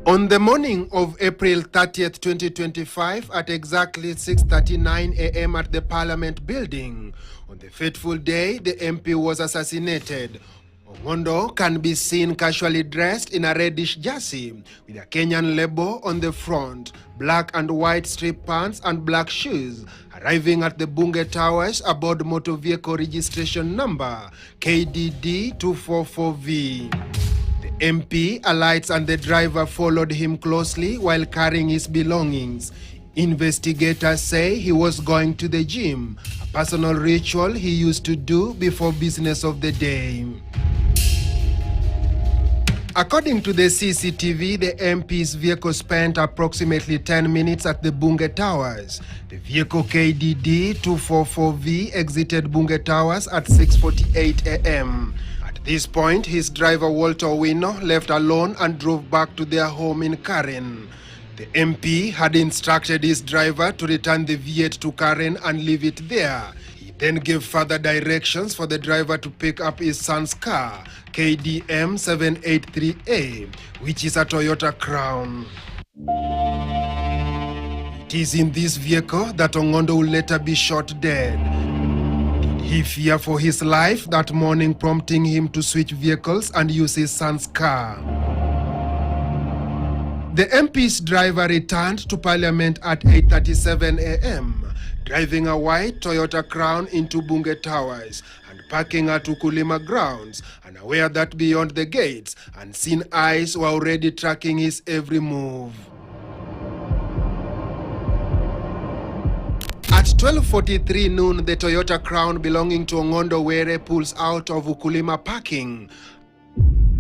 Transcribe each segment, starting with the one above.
On the morning of April 30th, 2025, at exactly 6:39 a.m. at the Parliament building, on the fateful day the MP was assassinated, Ong'ondo can be seen casually dressed in a reddish jersey with a Kenyan label on the front, black and white strip pants and black shoes, arriving at the Bunge Towers aboard motor vehicle registration number KDD 244V. The MP alights and the driver followed him closely while carrying his belongings. Investigators say he was going to the gym, a personal ritual he used to do before business of the day. According to the CCTV, the MP's vehicle spent approximately 10 minutes at the Bunge Towers. The vehicle KDD 244V exited Bunge Towers at 6:48 a.m. At this point, his driver Walter Owino left alone and drove back to their home in Karen. The MP had instructed his driver to return the V8 to Karen and leave it there. He then gave further directions for the driver to pick up his son's car, KDM 783A, which is a Toyota Crown. It is in this vehicle that Ong'ondo will later be shot dead. Did he fear for his life that morning, prompting him to switch vehicles and use his son's car? The MP's driver returned to Parliament at 8:37 a.m., driving a white Toyota Crown into Bunge Towers and parking at Ukulima grounds, unaware that beyond the gates, unseen eyes were already tracking his every move. At 12:43 noon, the Toyota Crown belonging to Ong'ondo Were pulls out of Ukulima parking.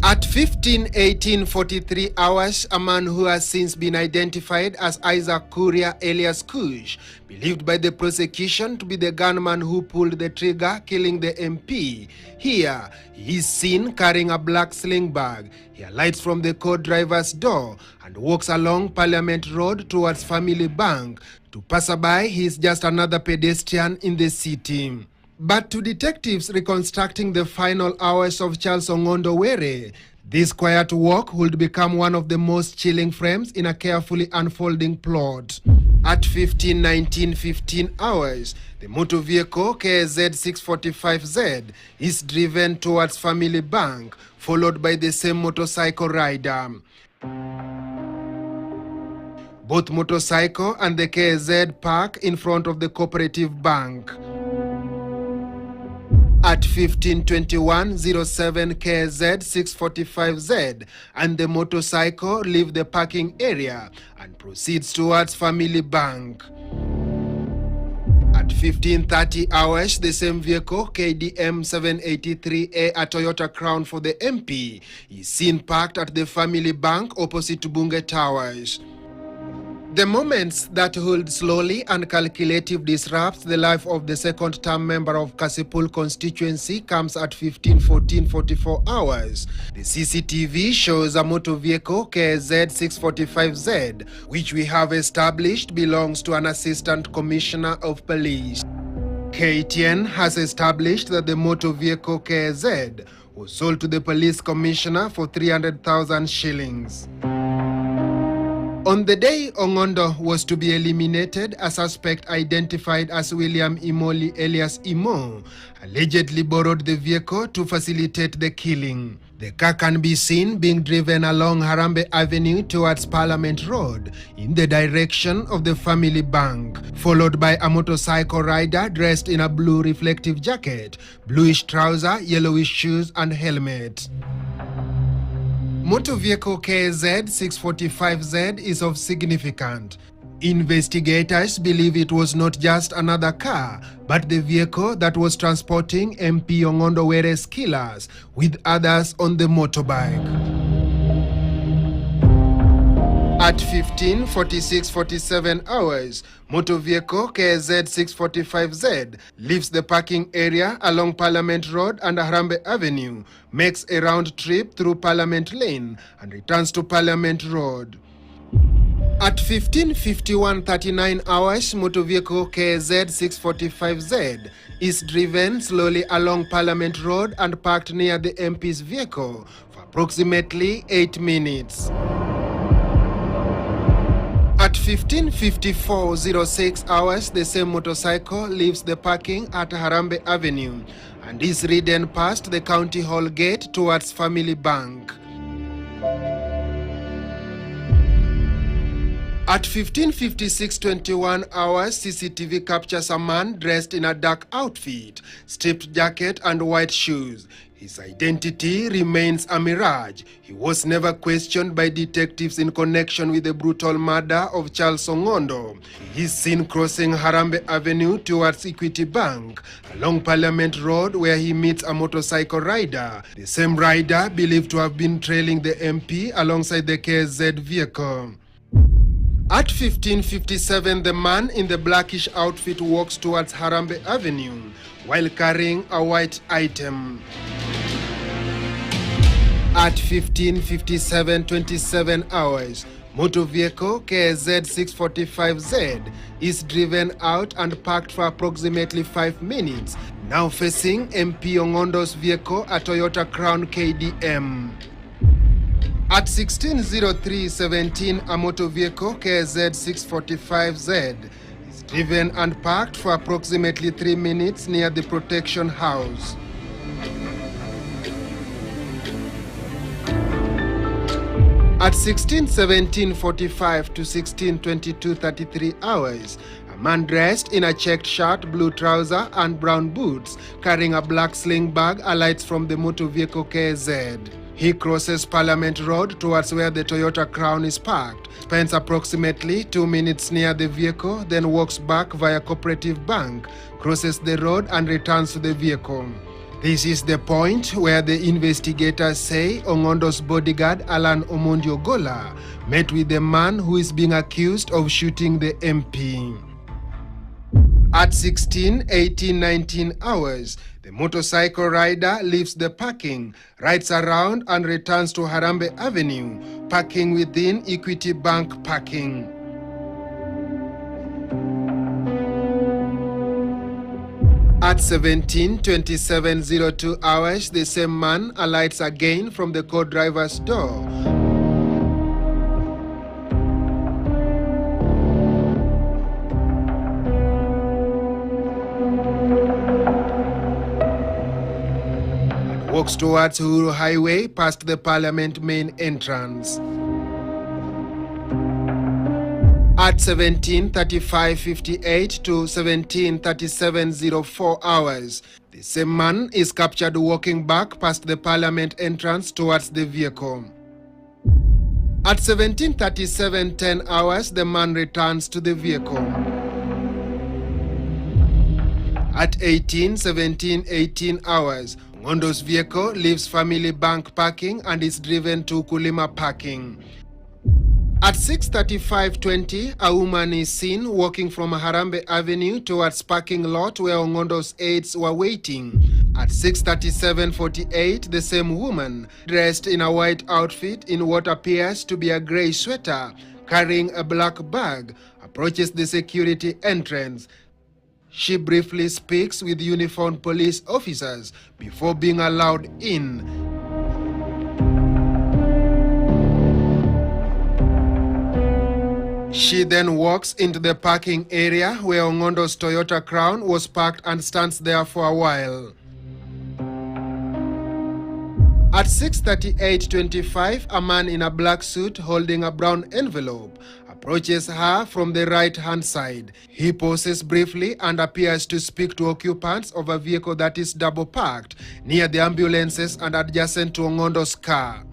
At 15:43 hours, a man who has since been identified as Isaac Kuria alias Kush, believed by the prosecution to be the gunman who pulled the trigger, killing the MP. Here, he is seen carrying a black sling bag. He alights from the co-driver's door and walks along Parliament Road towards Family Bank. To passerby, he is just another pedestrian in the city. But to detectives reconstructing the final hours of Charles Ong'ondo Were, this quiet walk would become one of the most chilling frames in a carefully unfolding plot. At 15:15 hours, the motor vehicle KZ 645Z is driven towards Family Bank, followed by the same motorcycle rider. Both motorcycle and the KZ park in front of the Cooperative Bank. At 15:21:07, KZ 645Z and the motorcycle leave the parking area and proceeds towards Family Bank. At 15:30 hours, the same vehicle, KDM 783A, a Toyota Crown for the MP, is seen parked at the Family Bank opposite to Bunge Towers. The moments that hold slowly and calculative disrupts the life of the second-term member of Kasipul Constituency comes at 15:44 hours. The CCTV shows a motor vehicle KZ 645Z, which we have established belongs to an Assistant Commissioner of Police. KTN has established that the motor vehicle KZ was sold to the Police Commissioner for 300,000 shillings. On the day Ong'ondo was to be eliminated, a suspect identified as William Imoli alias Imo allegedly borrowed the vehicle to facilitate the killing. The car can be seen being driven along Harambe Avenue towards Parliament Road in the direction of the Family Bank, followed by a motorcycle rider dressed in a blue reflective jacket, bluish trouser, yellowish shoes and helmet. Motor vehicle KZ 645Z is of significance. Investigators believe it was not just another car, but the vehicle that was transporting MP Ong'ondo Were's killers, with others on the motorbike. At 15:46:47 hours, motor vehicle KZ 645Z leaves the parking area along Parliament Road and Harambe Avenue, makes a round trip through Parliament Lane and returns to Parliament Road. At 15:51:39 hours, motor vehicle KZ 645Z is driven slowly along Parliament Road and parked near the MP's vehicle for approximately 8 minutes. At 15:54:06 hours, the same motorcycle leaves the parking at Harambee Avenue and is ridden past the County Hall gate towards Family Bank. At 15:56:21 hours, CCTV captures a man dressed in a dark outfit, striped jacket and white shoes. His identity remains a mirage. He was never questioned by detectives in connection with the brutal murder of Charles Ong'ondo. He is seen crossing Harambee Avenue towards Equity Bank, along Parliament Road, where he meets a motorcycle rider. The same rider believed to have been trailing the MP alongside the KZ vehicle. At 15:57, the man in the blackish outfit walks towards Harambee Avenue while carrying a white item. At 15:57:27 hours, motor vehicle KZ 645Z is driven out and parked for approximately 5 minutes, now facing MP Ong'ondo's vehicle, a Toyota Crown KDM. At 16:03:17, a motor vehicle KZ 645Z is driven and parked for approximately 3 minutes near the Protection House. At 16:17:45 to 16:22:33 hours, a man dressed in a checked shirt, blue trouser and brown boots, carrying a black sling bag, alights from the motor vehicle KZ. He crosses Parliament Road towards where the Toyota Crown is parked, spends approximately 2 minutes near the vehicle, then walks back via Cooperative Bank, crosses the road and returns to the vehicle. This is the point where the investigators say Ong'ondo's bodyguard Alan Omondio Gola met with the man who is being accused of shooting the MP. At 16:18:19 hours, the motorcycle rider leaves the parking, rides around and returns to Harambee Avenue, parking within Equity Bank parking. At 17:27:02 hours, the same man alights again from the co-driver's door. Walks towards Uhuru Highway past the Parliament main entrance. At 17:35:58 to 17:37:04 hours, the same man is captured walking back past the Parliament entrance towards the vehicle. At 17:37:10 hours, the man returns to the vehicle. At 18:17:18 hours, Ong'ondo's vehicle leaves Family Bank parking and is driven to Kulima parking. At 6:35:20, a woman is seen walking from Harambee Avenue towards parking lot where Ong'ondo's aides were waiting. At 6:37:48, the same woman, dressed in a white outfit in what appears to be a grey sweater, carrying a black bag, approaches the security entrance. She briefly speaks with uniformed police officers before being allowed in. She then walks into the parking area where Ong'ondo's Toyota Crown was parked and stands there for a while. At 6:38:25, a man in a black suit holding a brown envelope approaches her from the right-hand side. He pauses briefly and appears to speak to occupants of a vehicle that is double-parked near the ambulances and adjacent to Ong'ondo's car.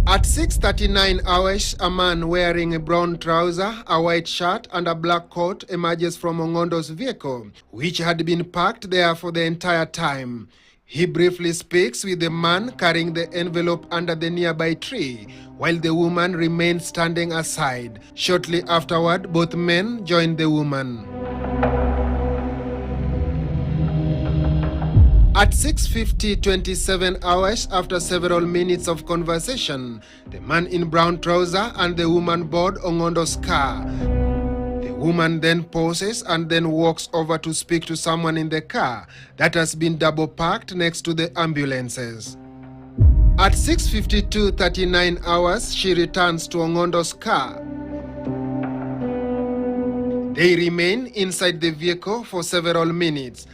At 6:39 hours, a man wearing a brown trouser, a white shirt and a black coat emerges from Ong'ondo's vehicle, which had been parked there for the entire time. He briefly speaks with the man carrying the envelope under the nearby tree, while the woman remains standing aside. Shortly afterward, both men join the woman. At 6:50:27 hours, after several minutes of conversation, the man in brown trouser and the woman board Ong'ondo's car. The woman then pauses and then walks over to speak to someone in the car that has been double parked next to the ambulances. At 6:52:39 hours, she returns to Ong'ondo's car. They remain inside the vehicle for several minutes.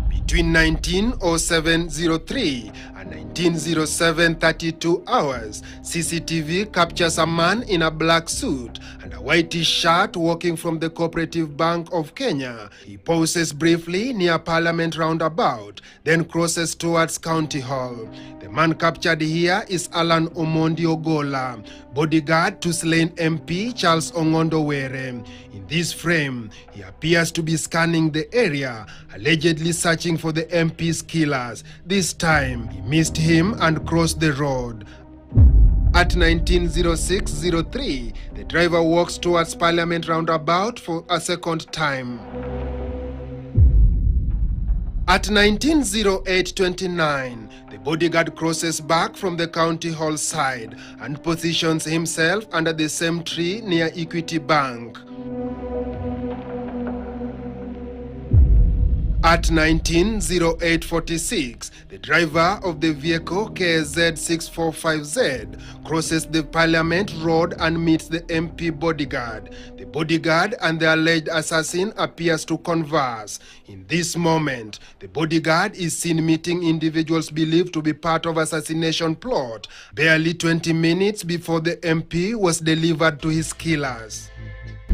Between 19:07:03 and 19:07:32 hours, CCTV captures a man in a black suit and a whitish shirt walking from the Cooperative Bank of Kenya. He pauses briefly near Parliament roundabout, then crosses towards County Hall. The man captured here is Alan Omondi Ogola, bodyguard to slain MP Charles Ong'ondo Were. In this frame, he appears to be scanning the area, allegedly searching for the MP's killers. This time, he missed him and crossed the road. At 19:06:03, the driver walks towards Parliament roundabout for a second time. At 19:08:29, the bodyguard crosses back from the County Hall side and positions himself under the same tree near Equity Bank. At 19:08:46, the driver of the vehicle KZ 645Z crosses the Parliament Road and meets the MP bodyguard. The bodyguard and the alleged assassin appears to converse. In this moment, the bodyguard is seen meeting individuals believed to be part of assassination plot, barely 20 minutes before the MP was delivered to his killers.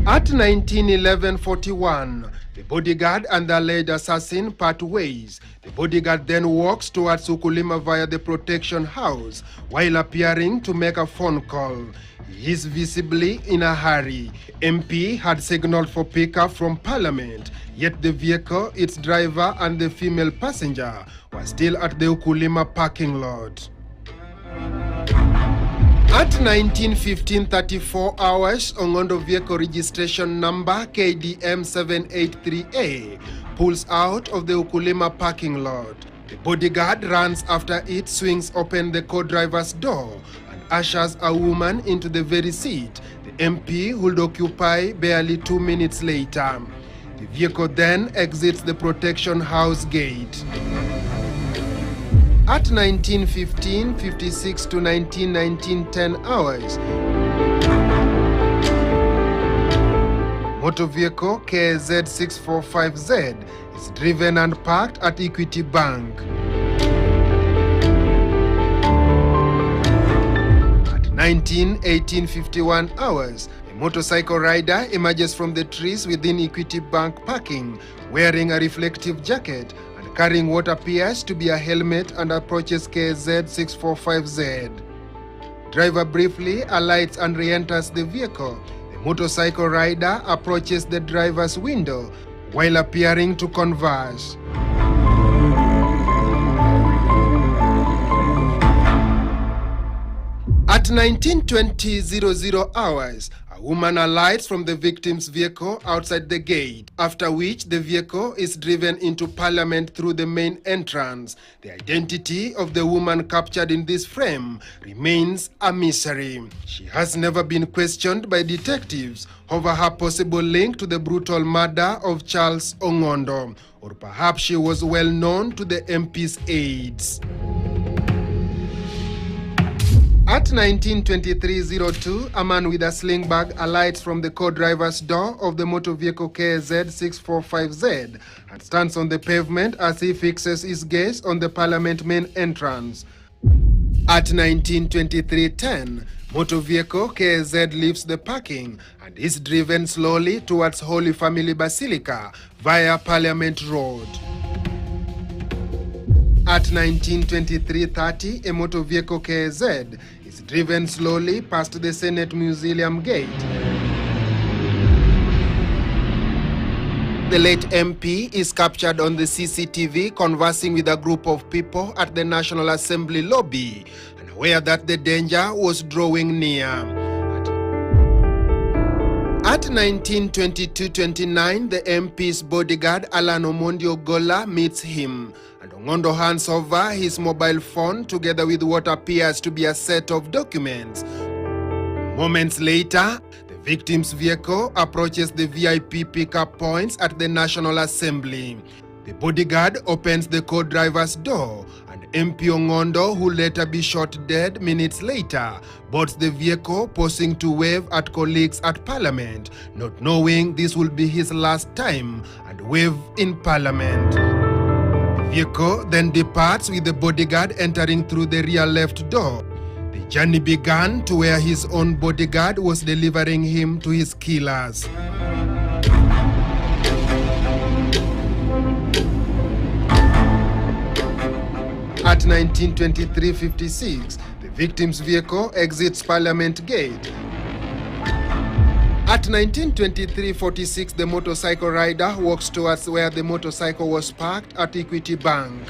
At 19:11:41, the bodyguard and the alleged assassin part ways. The bodyguard then walks towards Ukulima via the protection house while appearing to make a phone call. He is visibly in a hurry. MP had signaled for pickup from Parliament, yet the vehicle, its driver and the female passenger were still at the Ukulima parking lot. At 19:15:34 hours, Ong'ondo vehicle registration number KDM 783A pulls out of the Ukulima parking lot. The bodyguard runs after it, swings open the co-driver's door and ushers a woman into the very seat the MP would occupy barely 2 minutes later. The vehicle then exits the protection house gate. At 19:15:56 to 19:10 hours, motor vehicle KZ 645Z is driven and parked at Equity Bank. At 19:18:51 hours, a motorcycle rider emerges from the trees within Equity Bank parking, wearing a reflective jacket carrying what appears to be a helmet, and approaches KZ 645Z. Driver briefly alights and re-enters the vehicle. The motorcycle rider approaches the driver's window while appearing to converse. At 19:20:00 hours, a woman alights from the victim's vehicle outside the gate, after which the vehicle is driven into Parliament through the main entrance. The identity of the woman captured in this frame remains a mystery. She has never been questioned by detectives over her possible link to the brutal murder of Charles Ong'ondo, or perhaps she was well known to the MP's aides. At 19:23:02, a man with a sling bag alights from the co-driver's door of the motor vehicle KZ 645Z and stands on the pavement as he fixes his gaze on the Parliament main entrance. At 19:23:10, motor vehicle KZ leaves the parking and is driven slowly towards Holy Family Basilica via Parliament Road. At 19:23:30, a motor vehicle KZ is driven slowly past the Senate Museum gate. The late MP is captured on the CCTV conversing with a group of people at the National Assembly lobby, and aware that the danger was drawing near. At 19:22:29, the MP's bodyguard Alan Omondi Ogola meets him, and Ong'ondo hands over his mobile phone together with what appears to be a set of documents. Moments later, the victim's vehicle approaches the VIP pickup points at the National Assembly. The bodyguard opens the co-driver's door and MP Ong'ondo, who later be shot dead minutes later, boards the vehicle, pausing to wave at colleagues at Parliament, not knowing this will be his last time and wave in Parliament. The vehicle then departs with the bodyguard entering through the rear left door. The journey began to where his own bodyguard was delivering him to his killers. At 19:23:56, the victim's vehicle exits Parliament Gate. At 19:23:46, the motorcycle rider walks towards where the motorcycle was parked at Equity Bank.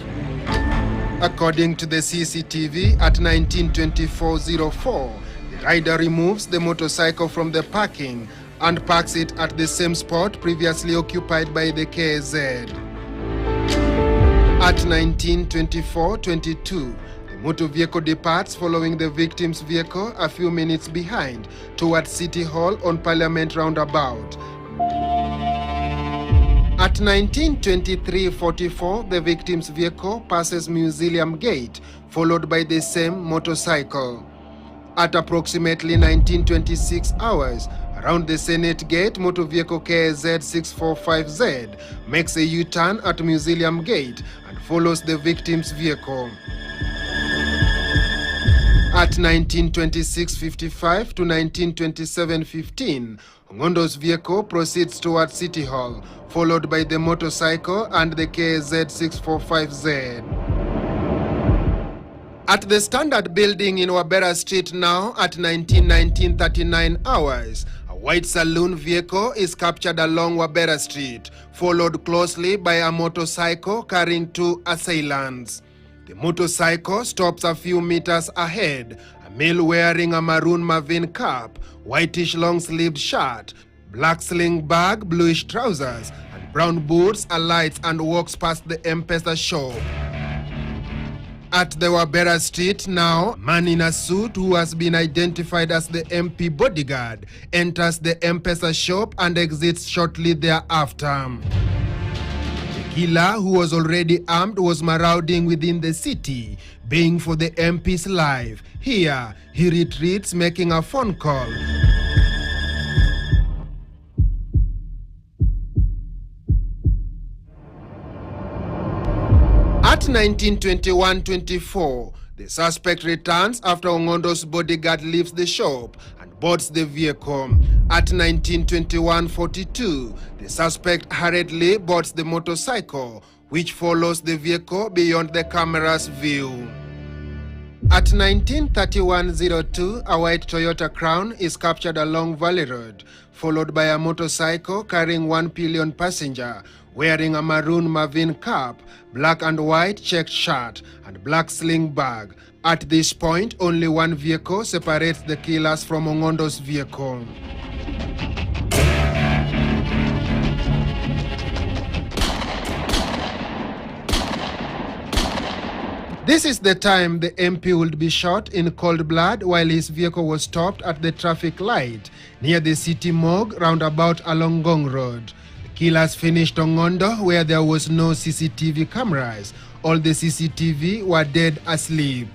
According to the CCTV, at 19:24:04, the rider removes the motorcycle from the parking and parks it at the same spot previously occupied by the KZ. At 19:24:22, the motor vehicle departs following the victim's vehicle a few minutes behind towards City Hall on Parliament Roundabout. At 19:23:44, the victim's vehicle passes Museum Gate, followed by the same motorcycle. At approximately 19:26 hours, around the Senate Gate, motor vehicle KZ 645Z makes a U-turn at Museum Gate and follows the victim's vehicle. At 19:26:55 to 19:27:15, Ong'ondo's vehicle proceeds towards City Hall, followed by the motorcycle and the KZ 645Z. At the Standard Building in Wabera Street now at 19:39 hours, a white saloon vehicle is captured along Wabera Street, followed closely by a motorcycle carrying two assailants. The motorcycle stops a few meters ahead. A male wearing a maroon Marvin cap, whitish long-sleeved shirt, black sling bag, bluish trousers, and brown boots alights and walks past the M-Pesa shop. At the Wabera Street now, a man in a suit who has been identified as the MP bodyguard enters the M-Pesa shop and exits shortly thereafter. The killer, who was already armed, was marauding within the city, baying for the MP's life. Here, he retreats, making a phone call. At 19:21:24, the suspect returns after Ong'ondo's bodyguard leaves the shop and boards the vehicle. At 19:21:42, the suspect hurriedly boards the motorcycle, which follows the vehicle beyond the camera's view. At 19:31:02, a white Toyota Crown is captured along Valley Road, followed by a motorcycle carrying one pillion passenger, wearing a maroon Marvin cap, black and white checked shirt, and black sling bag. At this point, only one vehicle separates the killers from Ong'ondo's vehicle. This is the time the MP would be shot in cold blood while his vehicle was stopped at the traffic light near the city morgue roundabout along Gong Road. The killers finished Ong'ondo where there was no CCTV cameras. All the CCTV were dead asleep.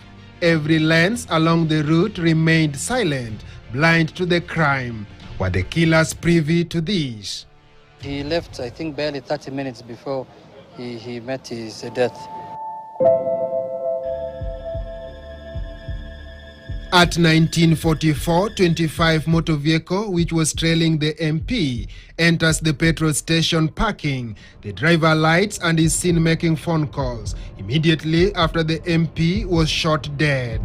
Every lens along the route remained silent, blind to the crime. Were the killers privy to this? He left, I think, barely 30 minutes before he met his death. At 19:44:25, motor vehicle which was trailing the MP enters the petrol station parking. The driver alights and is seen making phone calls immediately after the MP was shot dead.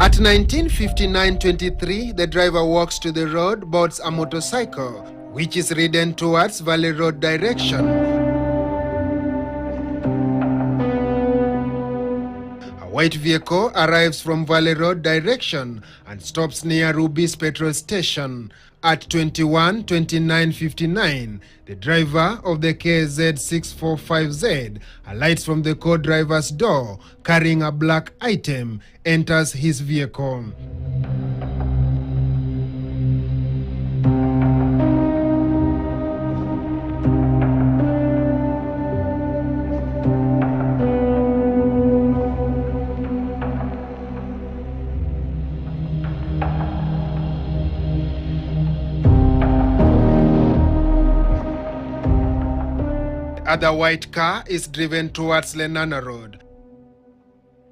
At 19:59:23, the driver walks to the road, boards a motorcycle, which is ridden towards Valley Road direction. A white vehicle arrives from Valley Road direction and stops near Ruby's petrol station. At 21:29:59, the driver of the KZ645Z alights from the co-driver's door, carrying a black item, enters his vehicle. The other white car is driven towards Lenana Road.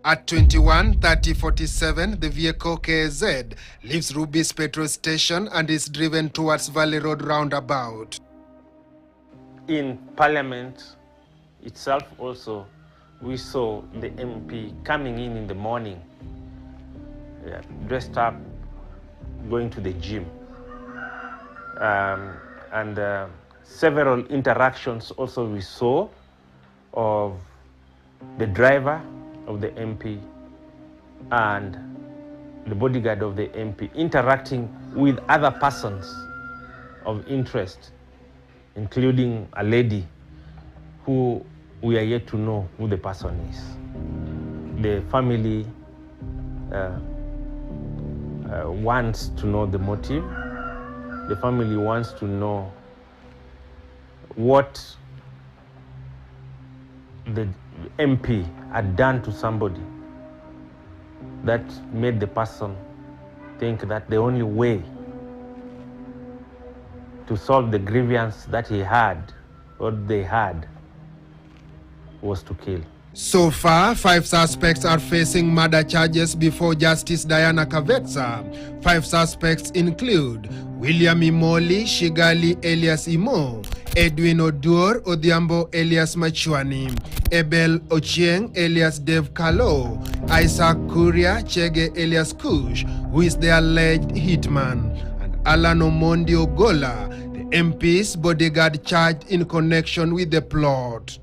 At 21:30:47, the vehicle KZ leaves Ruby's petrol station and is driven towards Valley Road roundabout. In Parliament itself also, we saw the MP coming in the morning, dressed up, going to the gym. Several interactions also we saw of the driver of the MP and the bodyguard of the MP interacting with other persons of interest, including a lady who we are yet to know who the person is. The family wants to know the motive. The family wants to know what the MP had done to somebody that made the person think that the only way to solve the grievance that he had or they had was to kill. So far, 5 suspects are facing murder charges before Justice Diana Kavetsa. 5 suspects include William Imoli Shigali Elias Imo, Edwin Odur Odhiambo Elias Machuani, Ebel Ochieng Elias Dev Kalo, Isaac Kuria Chege Elias Kush, who is the alleged hitman, and Alan Omondi Ogola, the MP's bodyguard charged in connection with the plot.